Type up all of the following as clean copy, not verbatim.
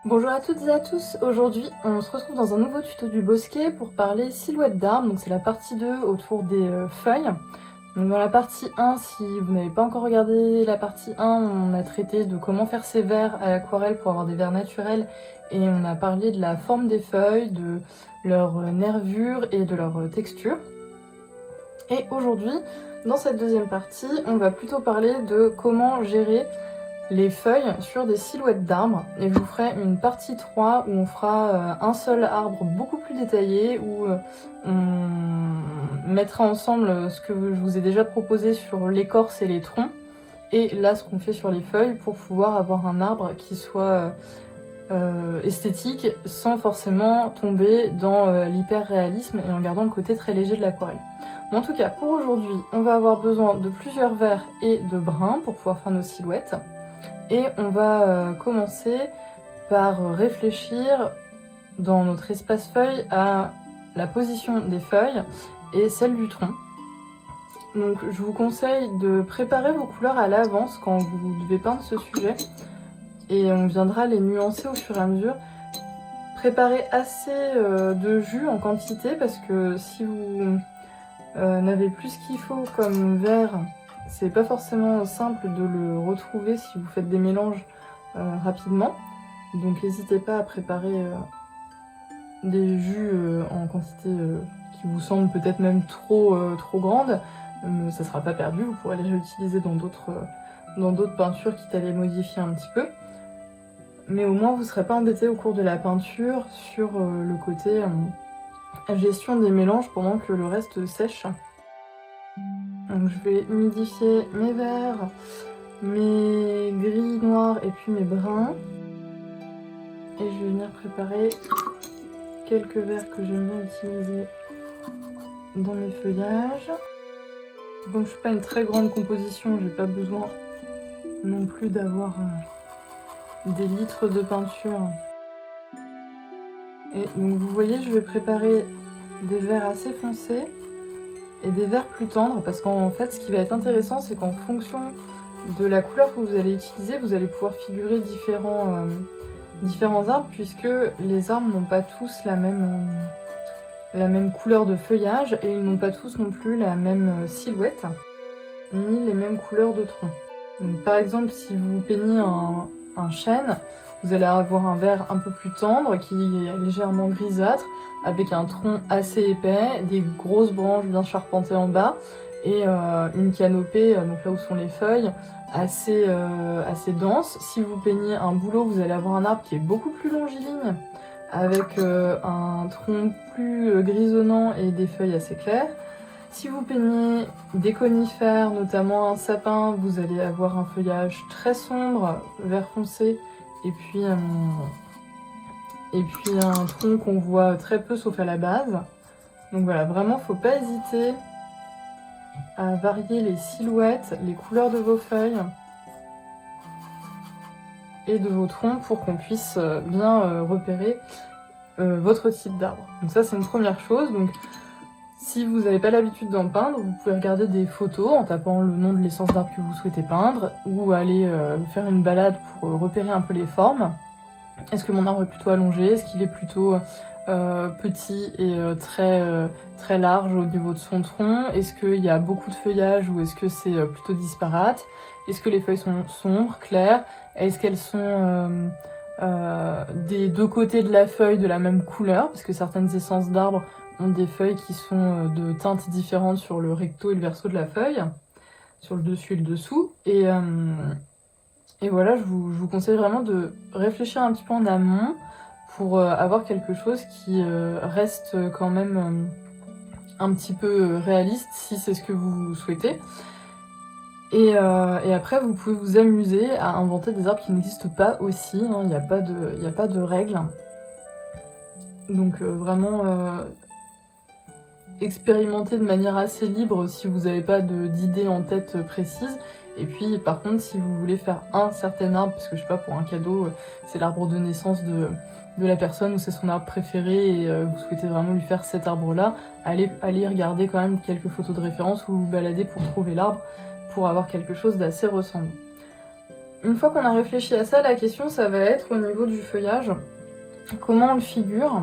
Bonjour à toutes et à tous, aujourd'hui on se retrouve dans un nouveau tuto du bosquet pour parler silhouette d'arbre, donc c'est la partie 2 autour des feuilles. Donc dans la partie 1, si vous n'avez pas encore regardé la partie 1, on a traité de comment faire ses verres à l'aquarelle pour avoir des verres naturels et on a parlé de la forme des feuilles, de leur nervure et de leur texture. Et aujourd'hui, dans cette deuxième partie, on va plutôt parler de comment gérer les feuilles sur des silhouettes d'arbres et je vous ferai une partie 3 où on fera un seul arbre beaucoup plus détaillé où on mettra ensemble ce que je vous ai déjà proposé sur l'écorce et les troncs et là ce qu'on fait sur les feuilles pour pouvoir avoir un arbre qui soit esthétique sans forcément tomber dans l'hyper-réalisme et en gardant le côté très léger de l'aquarelle. Bon, en tout cas, pour aujourd'hui, on va avoir besoin de plusieurs verres et de brins pour pouvoir faire nos silhouettes. Et on va commencer par réfléchir dans notre espace feuille à la position des feuilles et celle du tronc. Donc je vous conseille de préparer vos couleurs à l'avance quand vous devez peindre ce sujet et on viendra les nuancer au fur et à mesure. Préparez assez de jus en quantité parce que si vous n'avez plus ce qu'il faut comme vert, c'est pas forcément simple de le retrouver si vous faites des mélanges rapidement. Donc n'hésitez pas à préparer des jus en quantité qui vous semble peut-être même trop grande. Ça sera pas perdu, vous pourrez les réutiliser dans d'autres peintures quitte à les modifier un petit peu. Mais au moins vous ne serez pas embêté au cours de la peinture sur le côté gestion des mélanges pendant que le reste sèche. Donc je vais humidifier mes verts, mes gris noirs et puis mes bruns. Et je vais venir préparer quelques verres que j'aime bien utiliser dans mes feuillages. Comme je ne fais pas une très grande composition, j'ai pas besoin non plus d'avoir des litres de peinture. Et donc vous voyez, je vais préparer des verres assez foncés et des verres plus tendres parce qu'en fait ce qui va être intéressant c'est qu'en fonction de la couleur que vous allez utiliser, vous allez pouvoir figurer différents arbres puisque les arbres n'ont pas tous la même couleur de feuillage et ils n'ont pas tous non plus la même silhouette ni les mêmes couleurs de tronc. Donc, par exemple, si vous peignez un chêne, vous allez avoir un vert un peu plus tendre qui est légèrement grisâtre avec un tronc assez épais, des grosses branches bien charpentées en bas et une canopée, donc là où sont les feuilles, assez dense. Si vous peignez un bouleau, vous allez avoir un arbre qui est beaucoup plus longiligne avec un tronc plus grisonnant et des feuilles assez claires. Si vous peignez des conifères, notamment un sapin, vous allez avoir un feuillage très sombre, vert foncé, et puis un tronc qu'on voit très peu sauf à la base. Donc voilà, vraiment, faut pas hésiter à varier les silhouettes, les couleurs de vos feuilles et de vos troncs pour qu'on puisse bien repérer votre type d'arbre. Donc ça, c'est une première chose. Donc, si vous n'avez pas l'habitude d'en peindre, vous pouvez regarder des photos en tapant le nom de l'essence d'arbre que vous souhaitez peindre ou aller faire une balade pour repérer un peu les formes. Est-ce que mon arbre est plutôt allongé? Est-ce qu'il est plutôt petit et très large au niveau de son tronc? Est-ce qu'il y a beaucoup de feuillage ou est-ce que c'est plutôt disparate? Est-ce que les feuilles sont sombres, claires? Est-ce qu'elles sont des deux côtés de la feuille de la même couleur? Parce que certaines essences d'arbres ont des feuilles qui sont de teintes différentes sur le recto et le verso de la feuille, sur le dessus et le dessous. Et voilà, je vous conseille vraiment de réfléchir un petit peu en amont pour avoir quelque chose qui reste quand même un petit peu réaliste si c'est ce que vous souhaitez. Et après, vous pouvez vous amuser à inventer des arbres qui n'existent pas aussi, hein, il n'y a pas de règles. Donc vraiment expérimenter de manière assez libre si vous n'avez pas d'idée en tête précise. Et puis par contre, si vous voulez faire un certain arbre, parce que je sais pas, pour un cadeau, c'est l'arbre de naissance de la personne ou c'est son arbre préféré et vous souhaitez vraiment lui faire cet arbre-là, allez regarder quand même quelques photos de référence ou vous balader pour trouver l'arbre, pour avoir quelque chose d'assez ressemblant. une fois qu'on a réfléchi à ça, la question ça va être au niveau du feuillage, comment on le figure.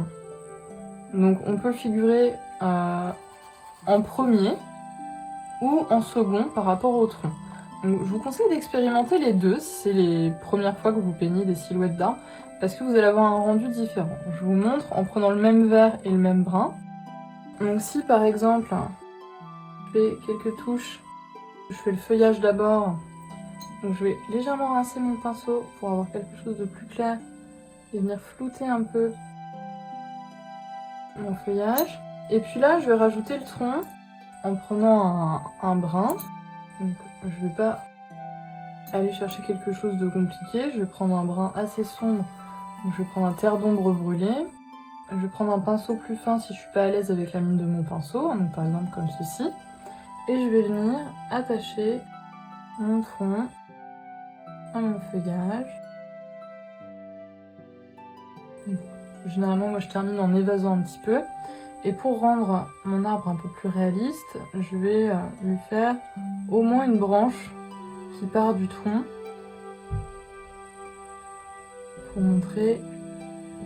Donc on peut le figurer en premier ou en second par rapport au tronc. Donc, je vous conseille d'expérimenter les deux si c'est les premières fois que vous peignez des silhouettes d'arbres, parce que vous allez avoir un rendu différent. Je vous montre en prenant le même vert et le même brun. Donc si par exemple, je fais quelques touches, je fais le feuillage d'abord, donc je vais légèrement rincer mon pinceau pour avoir quelque chose de plus clair et venir flouter un peu mon feuillage. Et puis là, je vais rajouter le tronc en prenant un brun. Donc je vais pas aller chercher quelque chose de compliqué, je vais prendre un brun assez sombre, donc je vais prendre un terre d'ombre brûlé. Je vais prendre un pinceau plus fin si je suis pas à l'aise avec la mine de mon pinceau, donc par exemple comme ceci. Et je vais venir attacher mon tronc à mon feuillage. Généralement, moi je termine en évasant un petit peu. Et pour rendre mon arbre un peu plus réaliste, je vais lui faire au moins une branche qui part du tronc pour montrer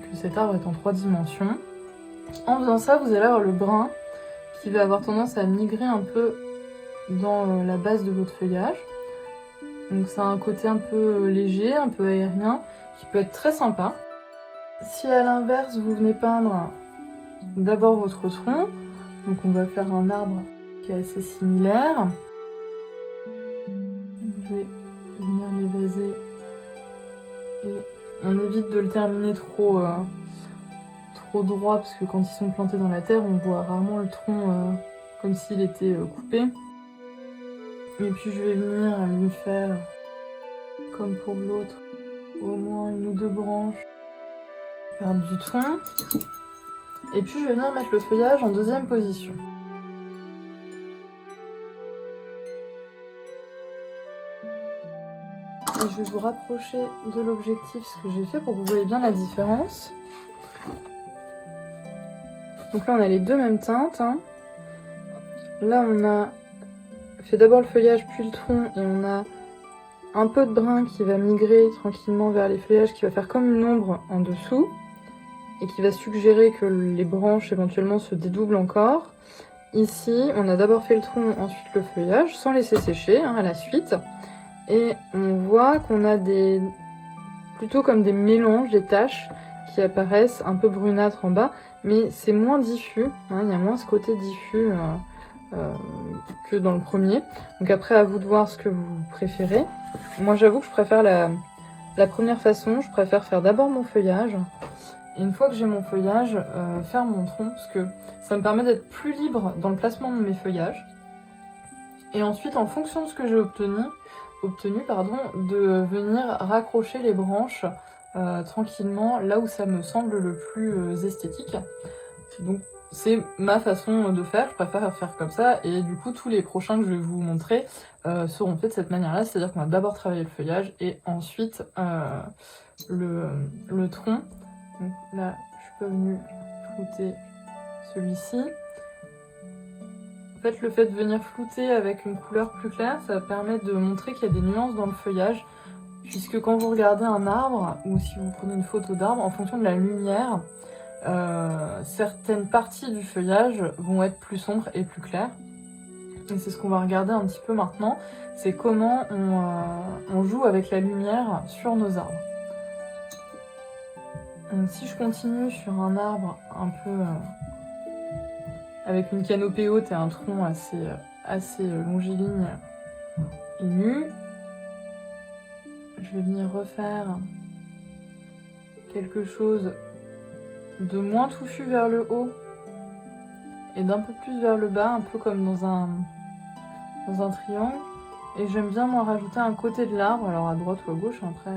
que cet arbre est en 3 dimensions. En faisant ça, vous allez avoir le brun qui va avoir tendance à migrer un peu dans la base de votre feuillage. Donc ça a un côté un peu léger, un peu aérien, qui peut être très sympa. Si à l'inverse, vous venez peindre d'abord votre tronc, donc on va faire un arbre qui est assez similaire. Je vais venir l'évaser et on évite de le terminer trop droit parce que quand ils sont plantés dans la terre, on voit rarement le tronc comme s'il était coupé. Et puis je vais venir lui faire, comme pour l'autre, au moins une ou deux branches, faire du tronc. Et puis je vais venir mettre le feuillage en deuxième position. Et je vais vous rapprocher de l'objectif ce que j'ai fait pour que vous voyez bien la différence. Donc là on a les deux mêmes teintes. Là on a fait d'abord le feuillage puis le tronc et on a un peu de brun qui va migrer tranquillement vers les feuillages, qui va faire comme une ombre en dessous et qui va suggérer que les branches éventuellement se dédoublent encore. Ici, on a d'abord fait le tronc, ensuite le feuillage, sans laisser sécher à la suite. Et on voit qu'on a plutôt comme des mélanges, des taches qui apparaissent un peu brunâtres en bas, mais c'est moins diffus, il y a moins ce côté diffus que dans le premier. Donc après, à vous de voir ce que vous préférez. Moi, j'avoue que je préfère la première façon. Je préfère faire d'abord mon feuillage. Et une fois que j'ai mon feuillage, faire mon tronc, parce que ça me permet d'être plus libre dans le placement de mes feuillages. Et ensuite, en fonction de ce que j'ai obtenu, de venir raccrocher les branches tranquillement là où ça me semble le plus esthétique. Donc c'est ma façon de faire, je préfère faire comme ça, et du coup tous les prochains que je vais vous montrer seront faits de cette manière-là, c'est-à-dire qu'on va d'abord travailler le feuillage et ensuite le tronc. Donc là, je suis pas venue flouter celui-ci. En fait, le fait de venir flouter avec une couleur plus claire, ça permet de montrer qu'il y a des nuances dans le feuillage, puisque quand vous regardez un arbre, ou si vous prenez une photo d'arbre, en fonction de la lumière, certaines parties du feuillage vont être plus sombres et plus claires. Et c'est ce qu'on va regarder un petit peu maintenant, c'est comment on joue avec la lumière sur nos arbres. Donc si je continue sur un arbre un peu avec une canopée haute et un tronc assez longiligne et nu, je vais venir refaire quelque chose de moins touffu vers le haut et d'un peu plus vers le bas, un peu comme dans un triangle. Et j'aime bien moi rajouter un côté de l'arbre, alors à droite ou à gauche après,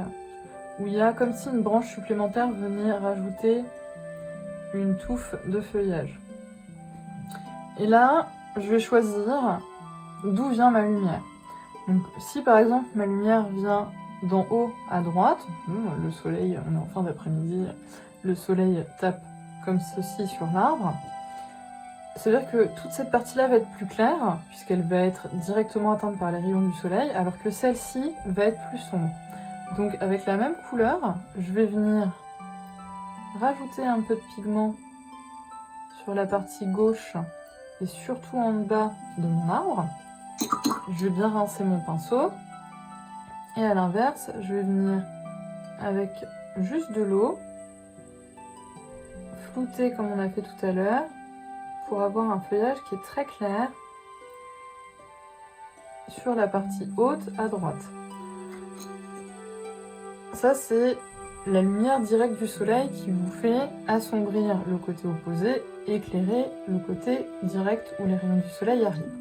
où il y a comme si une branche supplémentaire venait rajouter une touffe de feuillage. Et là, je vais choisir d'où vient ma lumière. Donc si par exemple ma lumière vient d'en haut à droite, le soleil, on est en fin d'après-midi, le soleil tape comme ceci sur l'arbre, c'est-à-dire que toute cette partie-là va être plus claire, puisqu'elle va être directement atteinte par les rayons du soleil, alors que celle-ci va être plus sombre. Donc avec la même couleur, je vais venir rajouter un peu de pigment sur la partie gauche et surtout en bas de mon arbre. Je vais bien rincer mon pinceau. Et à l'inverse, je vais venir avec juste de l'eau, flouter comme on a fait tout à l'heure, pour avoir un feuillage qui est très clair sur la partie haute à droite. Ça, c'est la lumière directe du soleil qui vous fait assombrir le côté opposé et éclairer le côté direct où les rayons du soleil arrivent.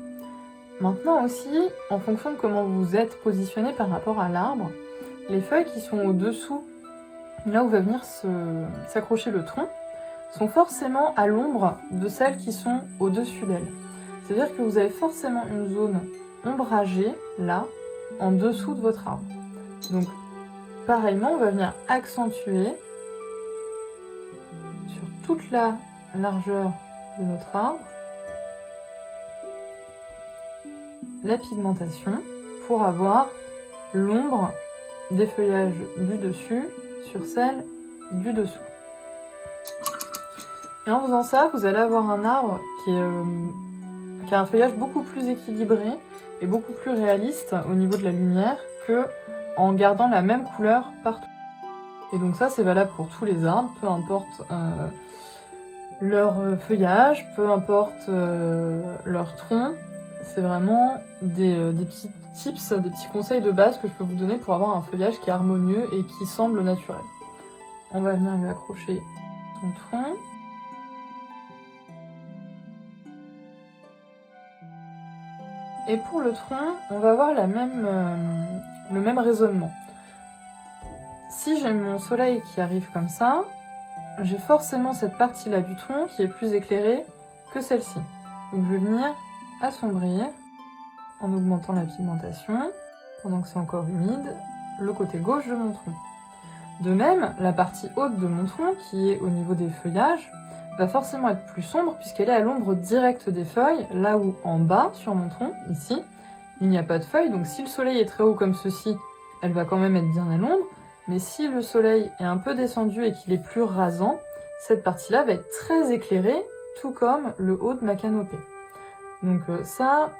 Maintenant aussi, en fonction de comment vous êtes positionné par rapport à l'arbre, les feuilles qui sont au-dessous, là où va venir s'accrocher le tronc, sont forcément à l'ombre de celles qui sont au-dessus d'elles. C'est-à-dire que vous avez forcément une zone ombragée, là, en dessous de votre arbre. Donc, pareillement, on va venir accentuer sur toute la largeur de notre arbre la pigmentation pour avoir l'ombre des feuillages du dessus sur celle du dessous. Et en faisant ça, vous allez avoir un arbre qui a un feuillage beaucoup plus équilibré et beaucoup plus réaliste au niveau de la lumière que en gardant la même couleur partout. Et donc ça, c'est valable pour tous les arbres, peu importe leur feuillage, peu importe leur tronc. C'est vraiment des petits tips, des petits conseils de base que je peux vous donner pour avoir un feuillage qui est harmonieux et qui semble naturel. On va venir lui accrocher son tronc. Et pour le tronc, on va avoir le même raisonnement. Si j'ai mon soleil qui arrive comme ça, j'ai forcément cette partie-là du tronc qui est plus éclairée que celle-ci. Donc je vais venir assombrir en augmentant la pigmentation, pendant que c'est encore humide, le côté gauche de mon tronc. De même, la partie haute de mon tronc, qui est au niveau des feuillages, va forcément être plus sombre puisqu'elle est à l'ombre directe des feuilles, là où en bas, sur mon tronc, ici, il n'y a pas de feuilles, donc si le soleil est très haut comme ceci, elle va quand même être bien à l'ombre, mais si le soleil est un peu descendu et qu'il est plus rasant, cette partie-là va être très éclairée, tout comme le haut de ma canopée. Donc ça,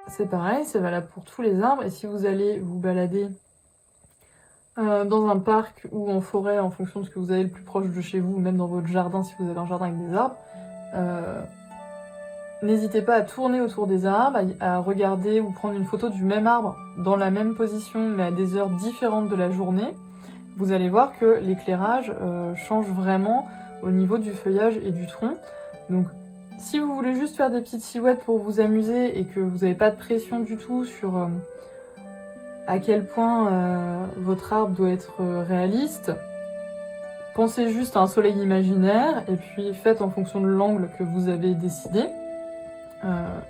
c'est pareil, c'est valable pour tous les arbres, et si vous allez vous balader dans un parc ou en forêt, en fonction de ce que vous avez le plus proche de chez vous, ou même dans votre jardin, si vous avez un jardin avec des arbres, n'hésitez pas à tourner autour des arbres, à regarder ou prendre une photo du même arbre dans la même position, mais à des heures différentes de la journée. Vous allez voir que l'éclairage change vraiment au niveau du feuillage et du tronc. Donc, si vous voulez juste faire des petites silhouettes pour vous amuser et que vous n'avez pas de pression du tout sur à quel point votre arbre doit être réaliste, pensez juste à un soleil imaginaire et puis faites en fonction de l'angle que vous avez décidé.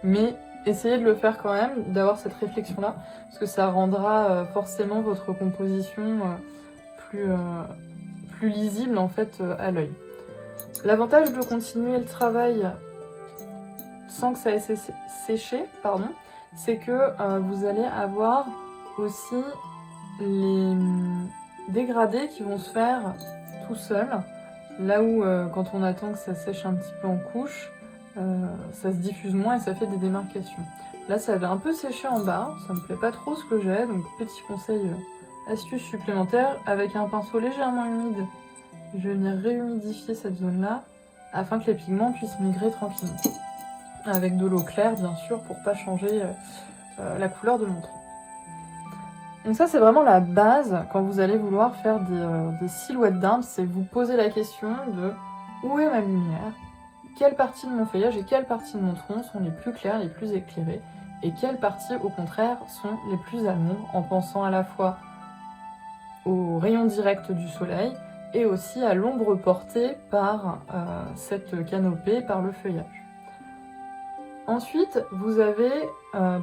Mais essayez de le faire quand même, d'avoir cette réflexion-là, parce que ça rendra forcément votre composition plus lisible en fait à l'œil. L'avantage de continuer le travail sans que ça ait séché, c'est que vous allez avoir aussi les dégradés qui vont se faire tout seuls, là où quand on attend que ça sèche un petit peu en couche, ça se diffuse moins et ça fait des démarcations. Là ça avait un peu séché en bas, ça me plaît pas trop ce que j'ai, donc petit conseil, astuce supplémentaire, avec un pinceau légèrement humide, je vais venir réhumidifier cette zone là afin que les pigments puissent migrer tranquillement. Avec de l'eau claire bien sûr pour pas changer la couleur de mon tronc. Donc ça c'est vraiment la base quand vous allez vouloir faire des silhouettes d'arbres, c'est vous poser la question de où est ma lumière, quelle partie de mon feuillage et quelle partie de mon tronc sont les plus claires, les plus éclairées, et quelles parties au contraire sont les plus à l'ombre, en pensant à la fois aux rayons directs du soleil et aussi à l'ombre portée par cette canopée, par le feuillage. Ensuite, vous avez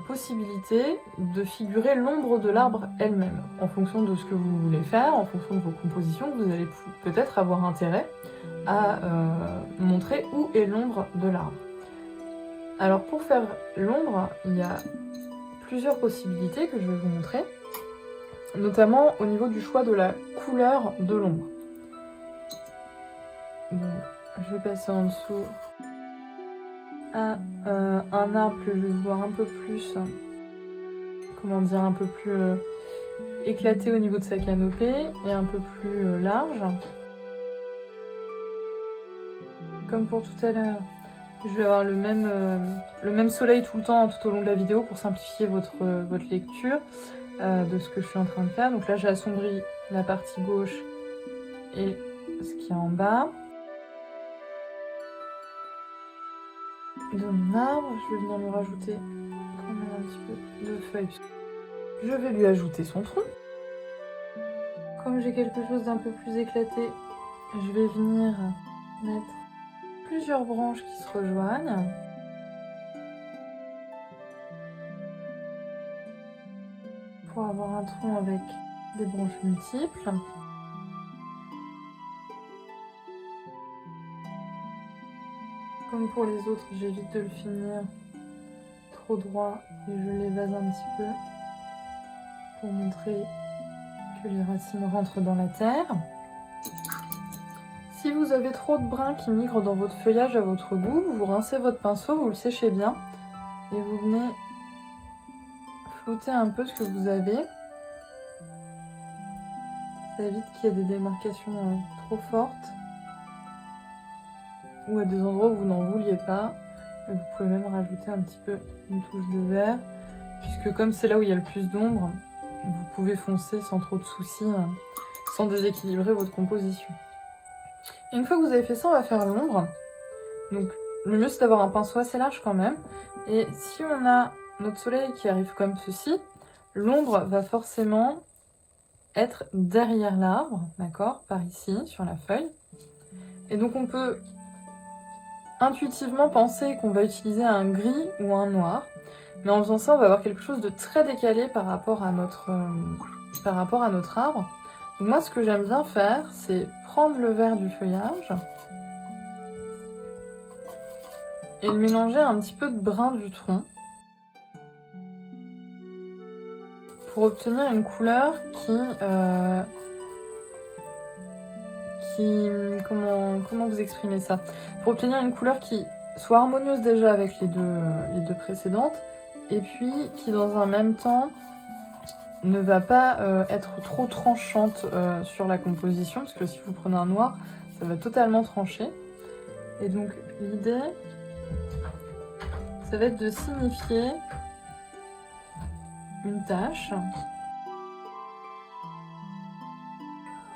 possibilité de figurer l'ombre de l'arbre elle-même, en fonction de ce que vous voulez faire, en fonction de vos compositions, vous allez peut-être avoir intérêt à montrer où est l'ombre de l'arbre. Alors pour faire l'ombre, il y a plusieurs possibilités que je vais vous montrer. notamment au niveau du choix de la couleur de l'ombre. Donc, je vais passer en dessous à un arbre que je vais voir un peu plus, comment dire, un peu plus éclaté au niveau de sa canopée et un peu plus large. Comme pour tout à l'heure, je vais avoir le même soleil tout le temps tout au long de la vidéo pour simplifier votre lecture de ce que je suis en train de faire. Donc là, j'ai assombri la partie gauche et ce qui est en bas de mon arbre. Je vais venir lui rajouter quand même un petit peu de feuilles. Je vais lui ajouter son tronc. Comme j'ai quelque chose d'un peu plus éclaté, je vais venir mettre plusieurs branches qui se rejoignent. Pour avoir un tronc avec des branches multiples. Comme pour les autres, j'évite de le finir trop droit et je l'évase un petit peu pour montrer que les racines rentrent dans la terre. Si vous avez trop de brins qui migrent dans votre feuillage à votre goût, vous rincez votre pinceau, vous le séchez bien et vous venez flouter un peu ce que vous avez. Ça évite qu'il y ait des démarcations trop fortes ou à des endroits où vous n'en vouliez pas. Vous pouvez même rajouter un petit peu une touche de vert, puisque comme c'est là où il y a le plus d'ombre, vous pouvez foncer sans trop de soucis, sans déséquilibrer votre composition. Et une fois que vous avez fait ça, on va faire l'ombre. Donc le mieux c'est d'avoir un pinceau assez large quand même. Et si on a notre soleil qui arrive comme ceci, l'ombre va forcément être derrière l'arbre, d'accord, par ici, sur la feuille. Et donc on peut intuitivement penser qu'on va utiliser un gris ou un noir, mais en faisant ça, on va avoir quelque chose de très décalé par rapport à notre arbre. Donc moi, ce que j'aime bien faire, c'est prendre le vert du feuillage et le mélanger à un petit peu de brun du tronc pour obtenir une couleur comment vous exprimer ça? Pour obtenir une couleur qui soit harmonieuse déjà avec les deux précédentes, et puis qui dans un même temps ne va pas être trop tranchante sur la composition, parce que si vous prenez un noir, ça va totalement trancher. Et donc l'idée, ça va être de signifier une tache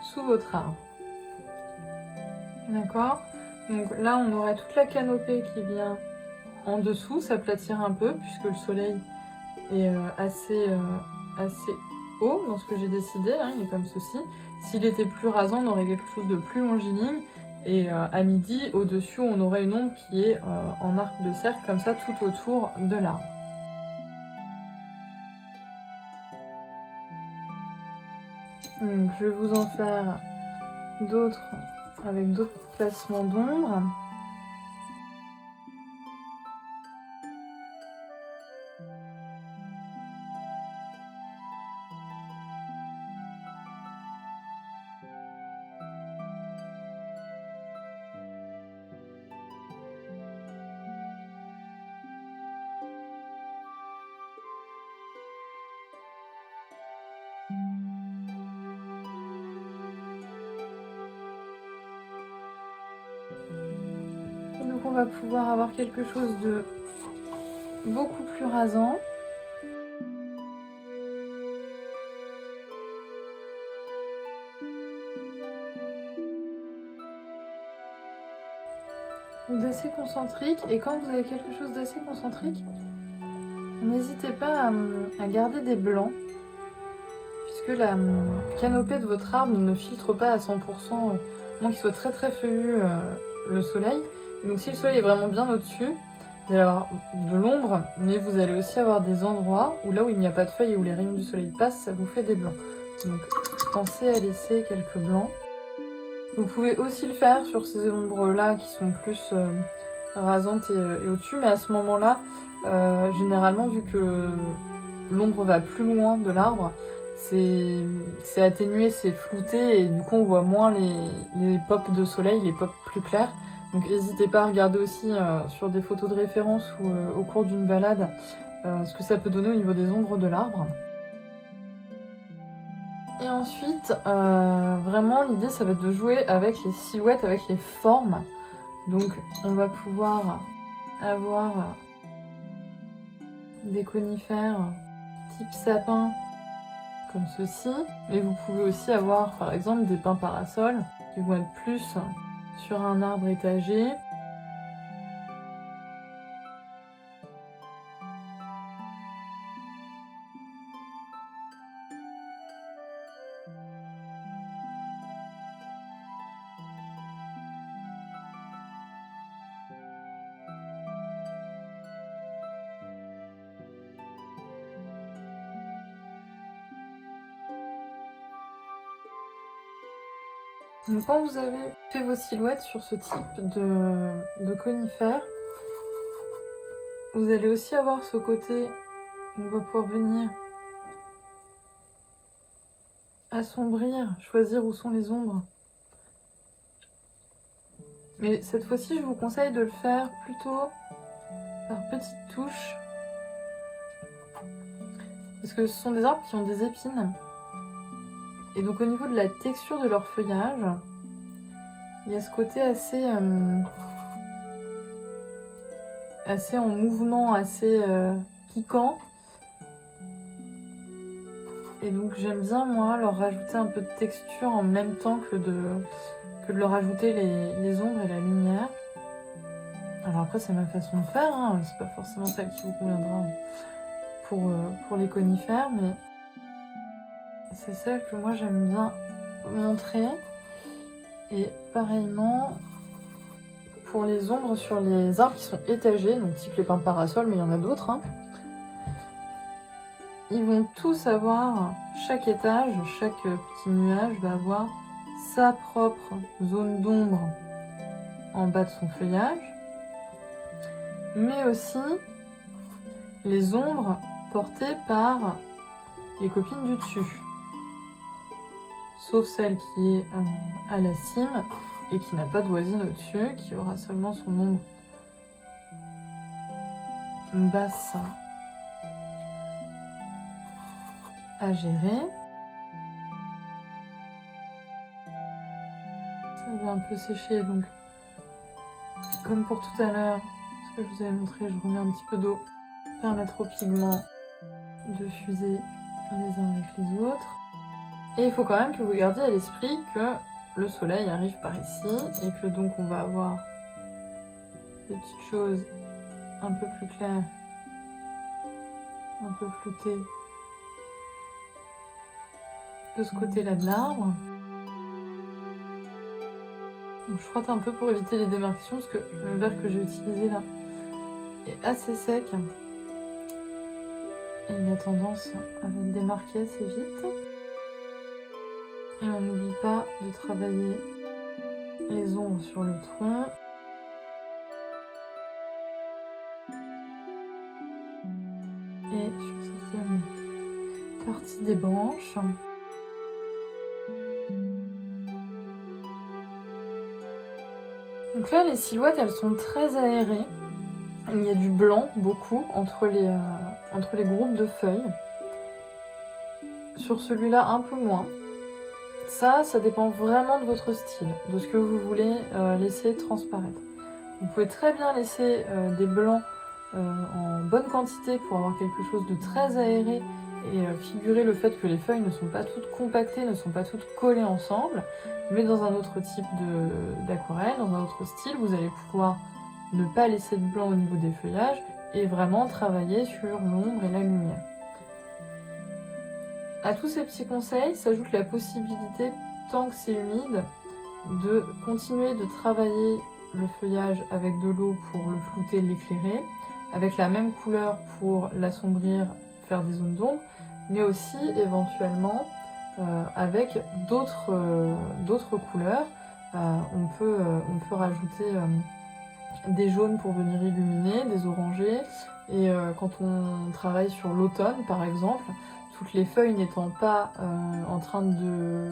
sous votre arbre. D'accord? Donc là, on aurait toute la canopée qui vient en dessous, s'aplatir un peu, puisque le soleil est assez haut dans ce que j'ai décidé, hein, il est comme ceci. S'il était plus rasant, on aurait quelque chose de plus longiligne. Et à midi, au-dessus, on aurait une ombre qui est en arc de cercle, comme ça, tout autour de l'arbre. Donc, je vais vous en faire d'autres avec d'autres placements d'ombre. Donc on va pouvoir avoir quelque chose de beaucoup plus rasant. D'assez concentrique, et quand vous avez quelque chose d'assez concentrique, n'hésitez pas à garder des blancs, puisque la canopée de votre arbre ne filtre pas à 100%, moins qu'il soit très très feuillu le soleil. Et donc si le soleil est vraiment bien au-dessus, vous allez avoir de l'ombre, mais vous allez aussi avoir des endroits où là où il n'y a pas de feuilles et où les rayons du soleil passent, ça vous fait des blancs. Donc pensez à laisser quelques blancs. Vous pouvez aussi le faire sur ces ombres-là qui sont plus rasantes et au-dessus, mais à ce moment-là, généralement, vu que l'ombre va plus loin de l'arbre, c'est atténué, c'est flouté et du coup on voit moins les pops de soleil, les pops plus clairs. Donc n'hésitez pas à regarder aussi sur des photos de référence ou au cours d'une balade ce que ça peut donner au niveau des ombres de l'arbre. Et ensuite, vraiment l'idée ça va être de jouer avec les silhouettes, avec les formes. Donc on va pouvoir avoir des conifères type sapin comme ceci, mais vous pouvez aussi avoir par exemple des pins parasols qui vont être plus sur un arbre étagé. Donc quand vous avez fait vos silhouettes sur ce type de conifères, vous allez aussi avoir ce côté où on va pouvoir venir assombrir, choisir où sont les ombres. Mais cette fois-ci, je vous conseille de le faire plutôt par petites touches. Parce que ce sont des arbres qui ont des épines. Et donc au niveau de la texture de leur feuillage, il y a ce côté assez en mouvement, assez piquant. Et donc j'aime bien moi leur rajouter un peu de texture en même temps que de leur ajouter les ombres et la lumière. Alors après c'est ma façon de faire, hein. C'est pas forcément celle qui vous conviendra pour les conifères, mais c'est celle que moi j'aime bien montrer. Et pareillement pour les ombres sur les arbres qui sont étagés, donc type les pins parasols, mais il y en a d'autres, hein. Ils vont tous avoir, chaque étage, chaque petit nuage va avoir sa propre zone d'ombre en bas de son feuillage, mais aussi les ombres portées par les copines du dessus, sauf celle qui est à la cime et qui n'a pas de voisine au-dessus, qui aura seulement son ombre basse à gérer. Ça va un peu sécher, donc comme pour tout à l'heure, ce que je vous avais montré, je remets un petit peu d'eau, permettre aux pigments de fuser les uns avec les autres. Et il faut quand même que vous gardiez à l'esprit que le soleil arrive par ici et que donc on va avoir des petites choses un peu plus claires, un peu floutées de ce côté-là de l'arbre. Donc je frotte un peu pour éviter les démarcations parce que le verre que j'ai utilisé là est assez sec et il a tendance à me démarquer assez vite. Et on n'oublie pas de travailler les ombres sur le tronc. Et sur certaines parties des branches. Donc là, les silhouettes, elles sont très aérées. Il y a du blanc, beaucoup, entre les groupes de feuilles. Sur celui-là, un peu moins. Ça dépend vraiment de votre style, de ce que vous voulez laisser transparaître. Vous pouvez très bien laisser des blancs en bonne quantité pour avoir quelque chose de très aéré et figurer le fait que les feuilles ne sont pas toutes compactées, ne sont pas toutes collées ensemble. Mais dans un autre type d'aquarelle, dans un autre style, vous allez pouvoir ne pas laisser de blanc au niveau des feuillages et vraiment travailler sur l'ombre et la lumière. À tous ces petits conseils s'ajoute la possibilité, tant que c'est humide, de continuer de travailler le feuillage avec de l'eau pour le flouter, l'éclairer, avec la même couleur pour l'assombrir, faire des zones d'ombre, mais aussi éventuellement avec d'autres couleurs. On peut rajouter des jaunes pour venir illuminer, des orangés, et quand on travaille sur l'automne par exemple, toutes les feuilles n'étant pas en train de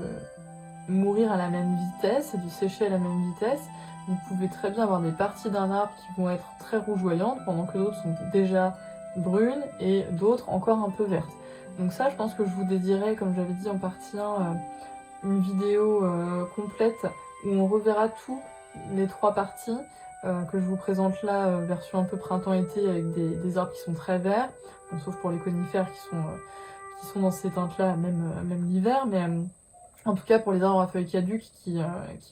mourir à la même vitesse et de sécher à la même vitesse, vous pouvez très bien avoir des parties d'un arbre qui vont être très rougeoyantes pendant que d'autres sont déjà brunes et d'autres encore un peu vertes. Donc ça, je pense que je vous dédierai, comme j'avais dit en partie 1, une vidéo complète où on reverra tous les 3 parties que je vous présente là, version un peu printemps-été avec des arbres qui sont très verts, bon, sauf pour les conifères qui sont dans ces teintes-là, même l'hiver, mais en tout cas pour les arbres à feuilles caduques qui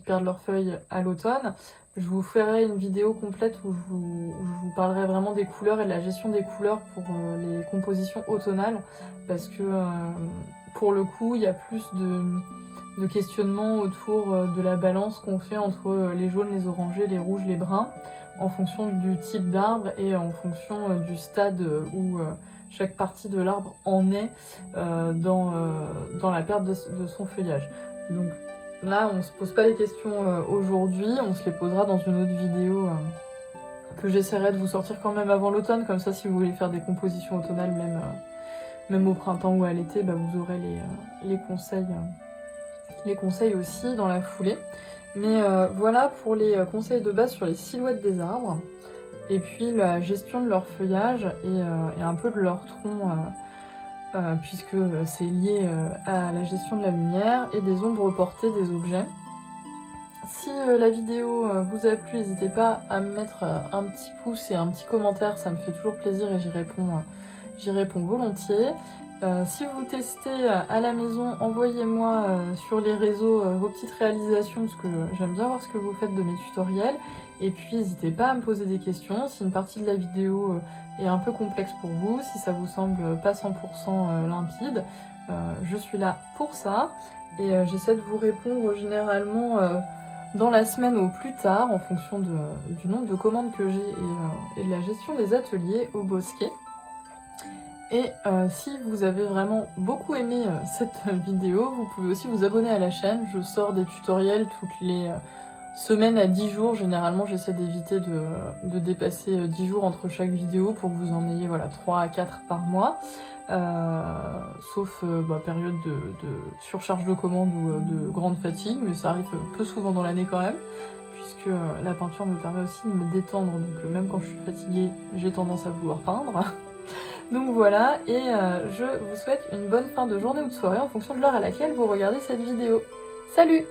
perdent leurs feuilles à l'automne, je vous ferai une vidéo complète où je vous parlerai vraiment des couleurs et de la gestion des couleurs pour les compositions automnales, parce que pour le coup, il y a plus de questionnements autour de la balance qu'on fait entre les jaunes, les orangés, les rouges, les bruns, en fonction du type d'arbre et en fonction du stade où chaque partie de l'arbre en est dans la perte de son feuillage. Donc là, on se pose pas les questions aujourd'hui, on se les posera dans une autre vidéo que j'essaierai de vous sortir quand même avant l'automne, comme ça si vous voulez faire des compositions automnales, même au printemps ou à l'été, vous aurez les conseils aussi dans la foulée. Mais voilà pour les conseils de base sur les silhouettes des arbres, et puis la gestion de leur feuillage et un peu de leur tronc, puisque c'est lié à la gestion de la lumière et des ombres portées des objets. Si la vidéo vous a plu, n'hésitez pas à me mettre un petit pouce et un petit commentaire, ça me fait toujours plaisir et j'y réponds volontiers. Si vous testez à la maison, envoyez-moi sur les réseaux vos petites réalisations, parce que j'aime bien voir ce que vous faites de mes tutoriels. Et puis n'hésitez pas à me poser des questions si une partie de la vidéo est un peu complexe pour vous, si ça vous semble pas 100% limpide. Je suis là pour ça, et j'essaie de vous répondre généralement dans la semaine au plus tard, en fonction du nombre de commandes que j'ai et de la gestion des ateliers au Bosquet. Et si vous avez vraiment beaucoup aimé cette vidéo, vous pouvez aussi vous abonner à la chaîne. Je sors des tutoriels toutes les semaines à 10 jours. Généralement, j'essaie d'éviter de dépasser 10 jours entre chaque vidéo pour que vous en ayez 3 à 4 par mois. Sauf période de surcharge de commandes ou de grande fatigue, mais ça arrive peu souvent dans l'année quand même, puisque la peinture me permet aussi de me détendre, donc même quand je suis fatiguée, j'ai tendance à vouloir peindre. Donc voilà, et je vous souhaite une bonne fin de journée ou de soirée en fonction de l'heure à laquelle vous regardez cette vidéo. Salut!